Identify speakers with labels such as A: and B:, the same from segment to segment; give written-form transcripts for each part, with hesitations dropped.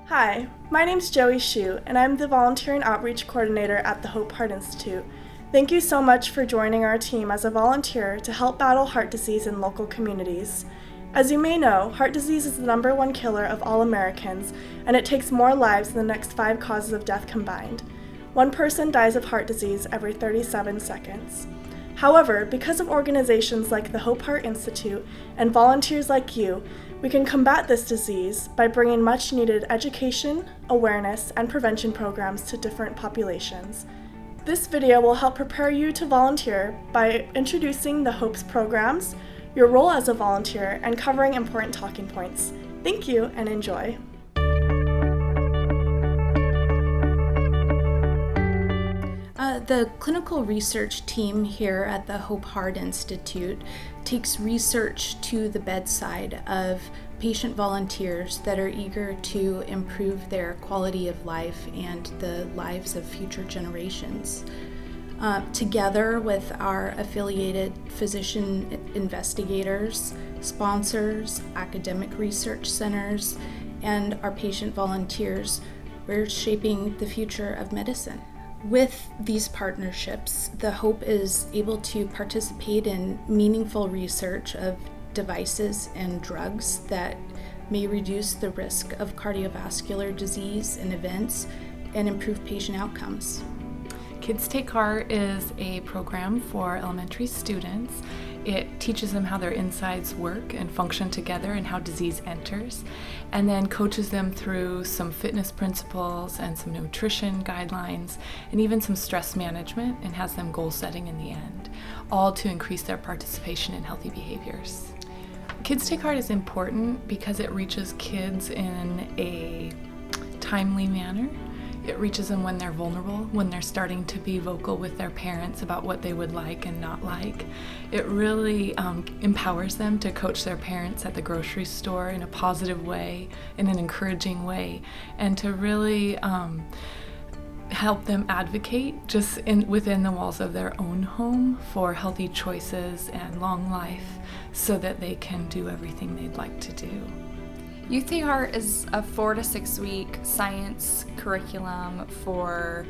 A: Hi, my name's Joey Hsu, and I'm the Volunteer and Outreach Coordinator at the TakeHeart Institute. Thank you so much for joining our team as a volunteer to help battle heart disease in local communities. As you may know, heart disease is the #1 killer of all Americans, and it takes more lives than the next 5 causes of death combined. One person dies of heart disease every 37 seconds. However, because of organizations like the TakeHeart Institute and volunteers like you, we can combat this disease by bringing much-needed education, awareness, and prevention programs to different populations. This video will help prepare you to volunteer by introducing the HOPES programs, your role as a volunteer, and covering important talking points. Thank you and enjoy.
B: The clinical research team here at the TakeHeart Institute takes research to the bedside of patient volunteers that are eager to improve their quality of life and the lives of future generations. Together with our affiliated physician investigators, sponsors, academic research centers, and our patient volunteers, we're shaping the future of medicine. With these partnerships, the HOPE is able to participate in meaningful research of devices and drugs that may reduce the risk of cardiovascular disease and events and improve patient outcomes.
C: Kids Take Heart is a program for elementary students. It teaches them how their insides work and function together and how disease enters, and then coaches them through some fitness principles and some nutrition guidelines and even some stress management, and has them goal setting in the end, all to increase their participation in healthy behaviors. Kids Take Heart is important because it reaches kids in a timely manner. It reaches them when they're vulnerable, when they're starting to be vocal with their parents about what they would like and not like. It really empowers them to coach their parents at the grocery store in a positive way, in an encouraging way, and to really help them advocate just within the walls of their own home for healthy choices and long life so that they can do everything they'd like to do.
D: Youth Take Heart is a 4 to 6 week science curriculum for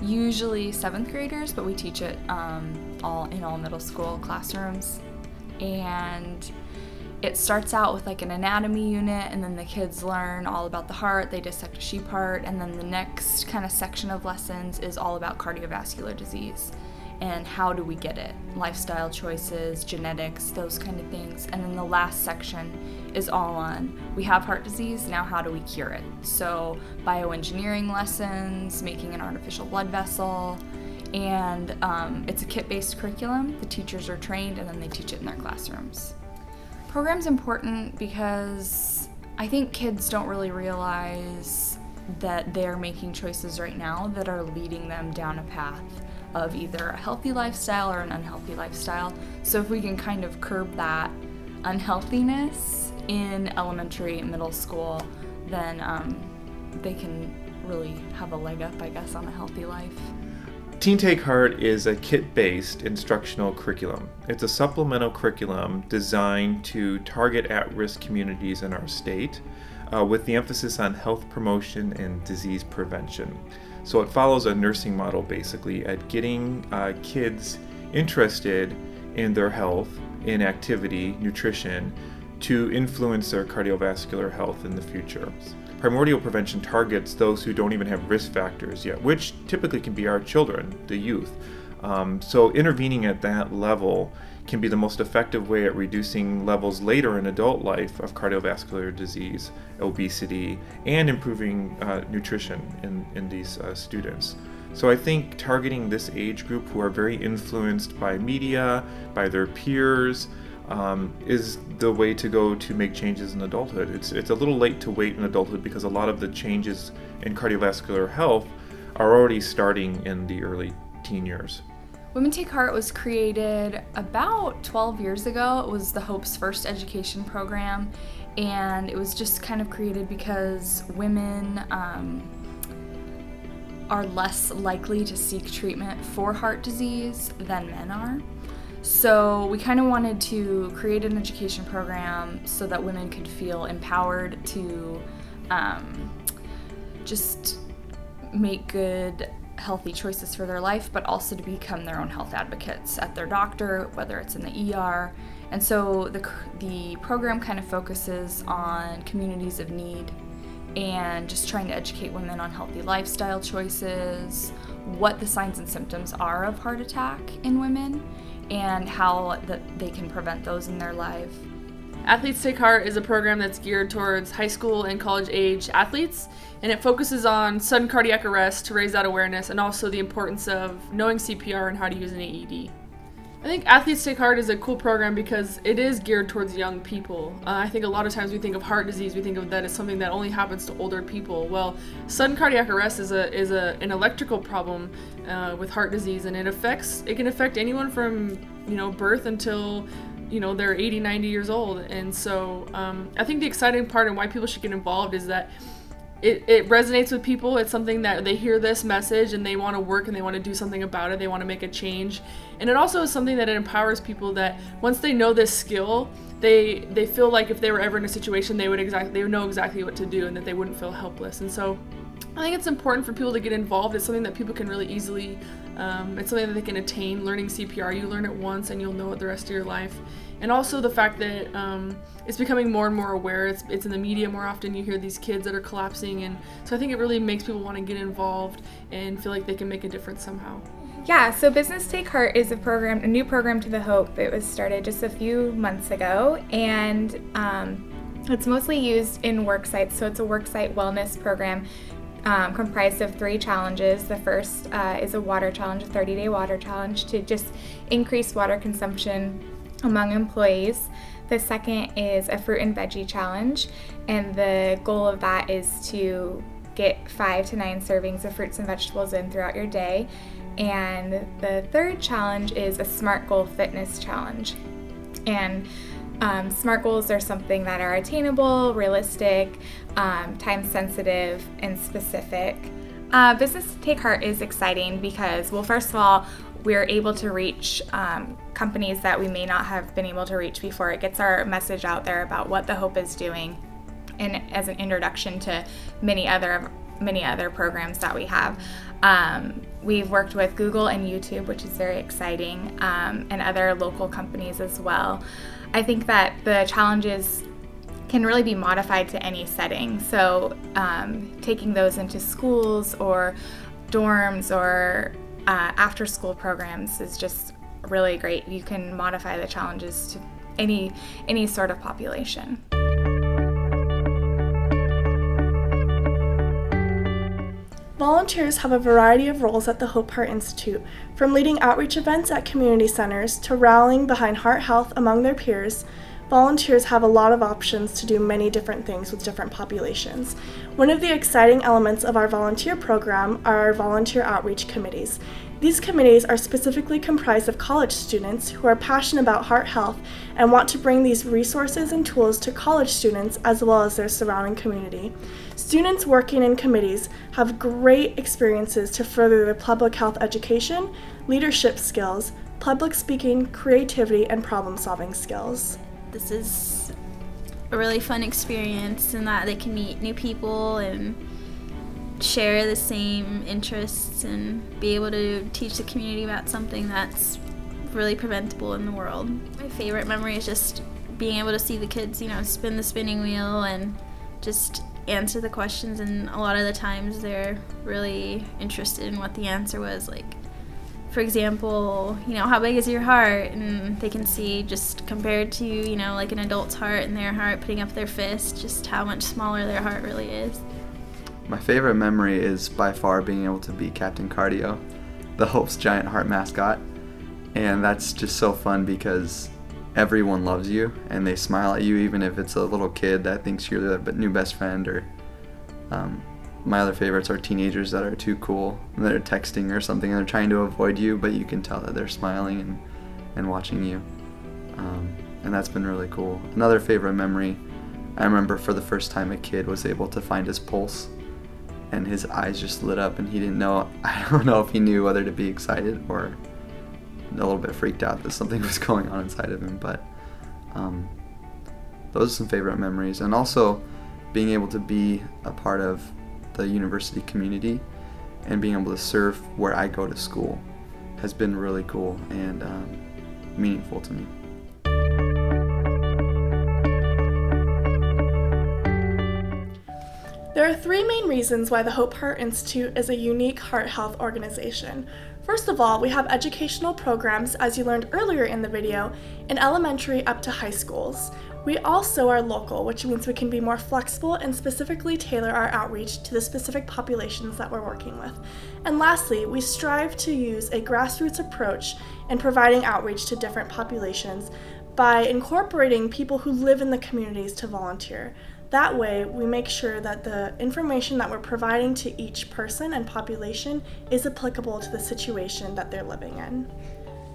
D: usually 7th graders, but we teach it all middle school classrooms. And it starts out with like an anatomy unit, and then the kids learn all about the heart, they dissect a sheep heart, and then the next kind of section of lessons is all about cardiovascular disease and how do we get it, lifestyle choices, genetics, those kind of things. And then the last section is all on, we have heart disease, now how do we cure it? So bioengineering lessons, making an artificial blood vessel, and it's a kit-based curriculum. The teachers are trained and then they teach it in their classrooms. Program's important because I think kids don't really realize that they're making choices right now that are leading them down a path of either a healthy lifestyle or an unhealthy lifestyle. So if we can kind of curb that unhealthiness in elementary and middle school, then they can really have a leg up, I guess, on a healthy life.
E: Teen Take Heart is a kit-based instructional curriculum. It's a supplemental curriculum designed to target at-risk communities in our state with the emphasis on health promotion and disease prevention. So it follows a nursing model basically at getting kids interested in their health, in activity, nutrition, to influence their cardiovascular health in the future. Primordial prevention targets those who don't even have risk factors yet, which typically can be our children, the youth. So intervening at that level can be the most effective way at reducing levels later in adult life of cardiovascular disease, obesity, and improving nutrition in these students. So I think targeting this age group who are very influenced by media, by their peers, is the way to go to make changes in adulthood. It's a little late to wait in adulthood because a lot of the changes in cardiovascular health are already starting in the early teen years.
D: Women Take Heart was created about 12 years ago. It was the HOPE's first education program, and it was just kind of created because women are less likely to seek treatment for heart disease than men are. So we kind of wanted to create an education program so that women could feel empowered to just make good, healthy choices for their life, but also to become their own health advocates at their doctor, whether it's in the ER. And so the program kind of focuses on communities of need and just trying to educate women on healthy lifestyle choices, what the signs and symptoms are of heart attack in women, and how that they can prevent those in their life.
F: Athletes Take Heart is a program that's geared towards high school and college age athletes, and it focuses on sudden cardiac arrest to raise that awareness and also the importance of knowing CPR and how to use an AED. I think Athletes Take Heart is a cool program because it is geared towards young people. I think a lot of times we think of heart disease, we think of that as something that only happens to older people. Well, sudden cardiac arrest is an electrical problem with heart disease, and it can affect anyone from birth until they're 80, 90 years old. And so I think the exciting part and why people should get involved is that it resonates with people. It's something that they hear this message and they want to work and they want to do something about it. They want to make a change. And it also is something that it empowers people that once they know this skill, they feel like if they were ever in a situation, they would know exactly what to do and that they wouldn't feel helpless. And so I think it's important for people to get involved. It's something that people can really easily, it's something that they can attain. Learning CPR, you learn it once and you'll know it the rest of your life. And also the fact that it's becoming more and more aware. It's in the media more often. You hear these kids that are collapsing, and so I think it really makes people want to get involved and feel like they can make a difference somehow.
G: Yeah, so Business Take Heart is a new program to the Hope. It was started just a few months ago, and it's mostly used in work sites. So it's a worksite wellness program comprised of 3 challenges. The first is a water challenge, a 30-day water challenge to just increase water consumption among employees. The second is a fruit and veggie challenge, and the goal of that is to get 5 to 9 servings of fruits and vegetables in throughout your day. And the third challenge is a SMART goal fitness challenge. And SMART goals are something that are attainable, realistic, time sensitive, and specific. Business Take Heart is exciting because, well, first of all, we're able to reach companies that we may not have been able to reach before. It gets our message out there about what the Hope is doing, and as an introduction to many other programs that we have. We've worked with Google and YouTube, which is very exciting, and other local companies as well. I think that the challenges can really be modified to any setting. So taking those into schools or dorms or after school programs is just really great. You can modify the challenges to any sort of population.
A: Volunteers have a variety of roles at the Hope Heart Institute, from leading outreach events at community centers to rallying behind heart health among their peers. Volunteers have a lot of options to do many different things with different populations. One of the exciting elements of our volunteer program are our volunteer outreach committees. These committees are specifically comprised of college students who are passionate about heart health and want to bring these resources and tools to college students as well as their surrounding community. Students working in committees have great experiences to further their public health education, leadership skills, public speaking, creativity, and problem-solving skills.
H: This is a really fun experience in that they can meet new people and share the same interests and be able to teach the community about something that's really preventable in the world. My favorite memory is just being able to see the kids, spin the spinning wheel and just answer the questions, and a lot of the times they're really interested in what the answer was. Like, for example, how big is your heart? And they can see, just compared to, like an adult's heart and their heart, putting up their fist, just how much smaller their heart really is.
I: My favorite memory is by far being able to be Captain Cardio, the Hope's giant heart mascot. And that's just so fun because everyone loves you and they smile at you, even if it's a little kid that thinks you're the new best friend. Or my other favorites are teenagers that are too cool and that are texting or something and they're trying to avoid you, but you can tell that they're smiling and watching you. And that's been really cool. Another favorite memory, I remember for the first time a kid was able to find his pulse and his eyes just lit up and I don't know if he knew whether to be excited or a little bit freaked out that something was going on inside of him. But those are some favorite memories. And also being able to be a part of the university community and being able to serve where I go to school has been really cool and meaningful to me.
A: There are three main reasons why the Hope Heart Institute is a unique heart health organization. First of all, we have educational programs, as you learned earlier in the video, in elementary up to high schools. We also are local, which means we can be more flexible and specifically tailor our outreach to the specific populations that we're working with. And lastly, we strive to use a grassroots approach in providing outreach to different populations by incorporating people who live in the communities to volunteer. That way, we make sure that the information that we're providing to each person and population is applicable to the situation that they're living in.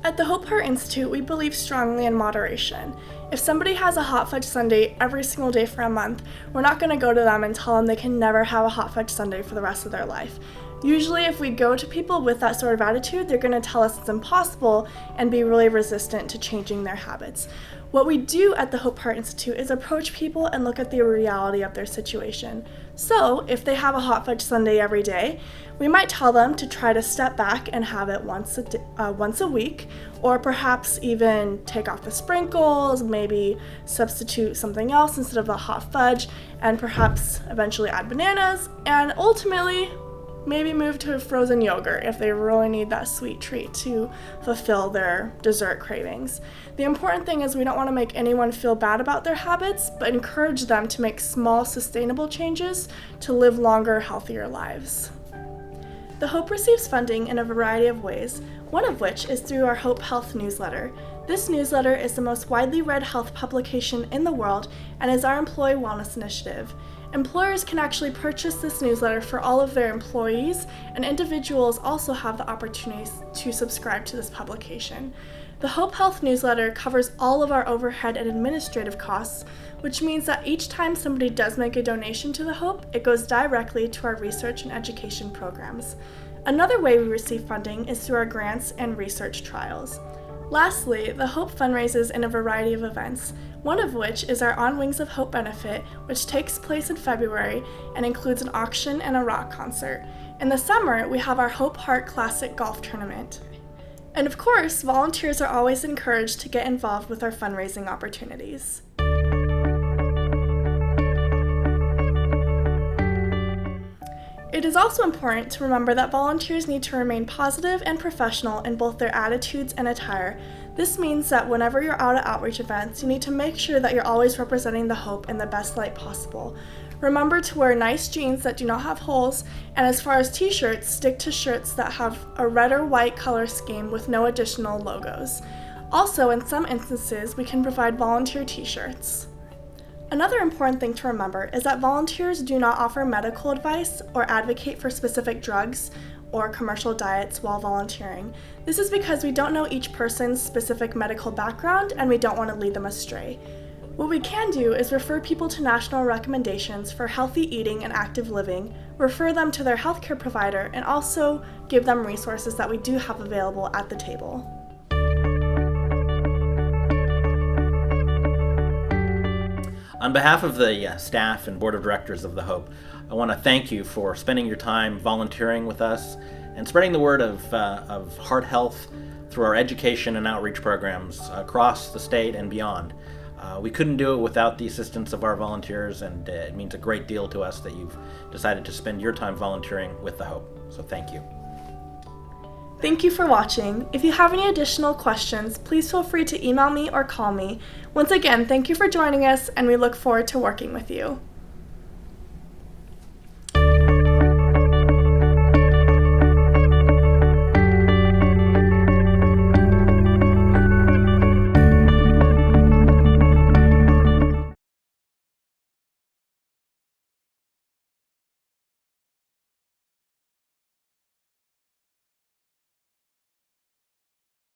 A: At the Hope Heart Institute, we believe strongly in moderation. If somebody has a hot fudge sundae every single day for a month, we're not going to go to them and tell them they can never have a hot fudge sundae for the rest of their life. Usually, if we go to people with that sort of attitude, they're going to tell us it's impossible and be really resistant to changing their habits. What we do at the Hope Heart Institute is approach people and look at the reality of their situation. So, if they have a hot fudge sundae every day, we might tell them to try to step back and have it once a week, or perhaps even take off the sprinkles, maybe substitute something else instead of the hot fudge, and perhaps eventually add bananas, and ultimately maybe move to frozen yogurt if they really need that sweet treat to fulfill their dessert cravings. The important thing is we don't want to make anyone feel bad about their habits, but encourage them to make small, sustainable changes to live longer, healthier lives. The Hope receives funding in a variety of ways, one of which is through our Hope Health newsletter. This newsletter is the most widely read health publication in the world and is our employee wellness initiative. Employers can actually purchase this newsletter for all of their employees, and individuals also have the opportunity to subscribe to this publication. The Hope Health newsletter covers all of our overhead and administrative costs, which means that each time somebody does make a donation to the Hope, it goes directly to our research and education programs. Another way we receive funding is through our grants and research trials. Lastly, the Hope fundraises in a variety of events, one of which is our On Wings of Hope benefit, which takes place in February and includes an auction and a rock concert. In the summer, we have our Hope Heart Classic Golf Tournament. And of course, volunteers are always encouraged to get involved with our fundraising opportunities. It is also important to remember that volunteers need to remain positive and professional in both their attitudes and attire. This means that whenever you're out at outreach events, you need to make sure that you're always representing the Hope in the best light possible. Remember to wear nice jeans that do not have holes, and as far as t-shirts, stick to shirts that have a red or white color scheme with no additional logos. Also, in some instances, we can provide volunteer t-shirts. Another important thing to remember is that volunteers do not offer medical advice or advocate for specific drugs or commercial diets while volunteering. This is because we don't know each person's specific medical background and we don't want to lead them astray. What we can do is refer people to national recommendations for healthy eating and active living, refer them to their healthcare provider, and also give them resources that we do have available at the table.
J: On behalf of the staff and board of directors of the Hope, I want to thank you for spending your time volunteering with us and spreading the word of heart health through our education and outreach programs across the state and beyond. We couldn't do it without the assistance of our volunteers, and it means a great deal to us that you've decided to spend your time volunteering with the Hope. So thank you.
A: Thank you for watching. If you have any additional questions, please feel free to email me or call me. Once again, thank you for joining us, and we look forward to working with you.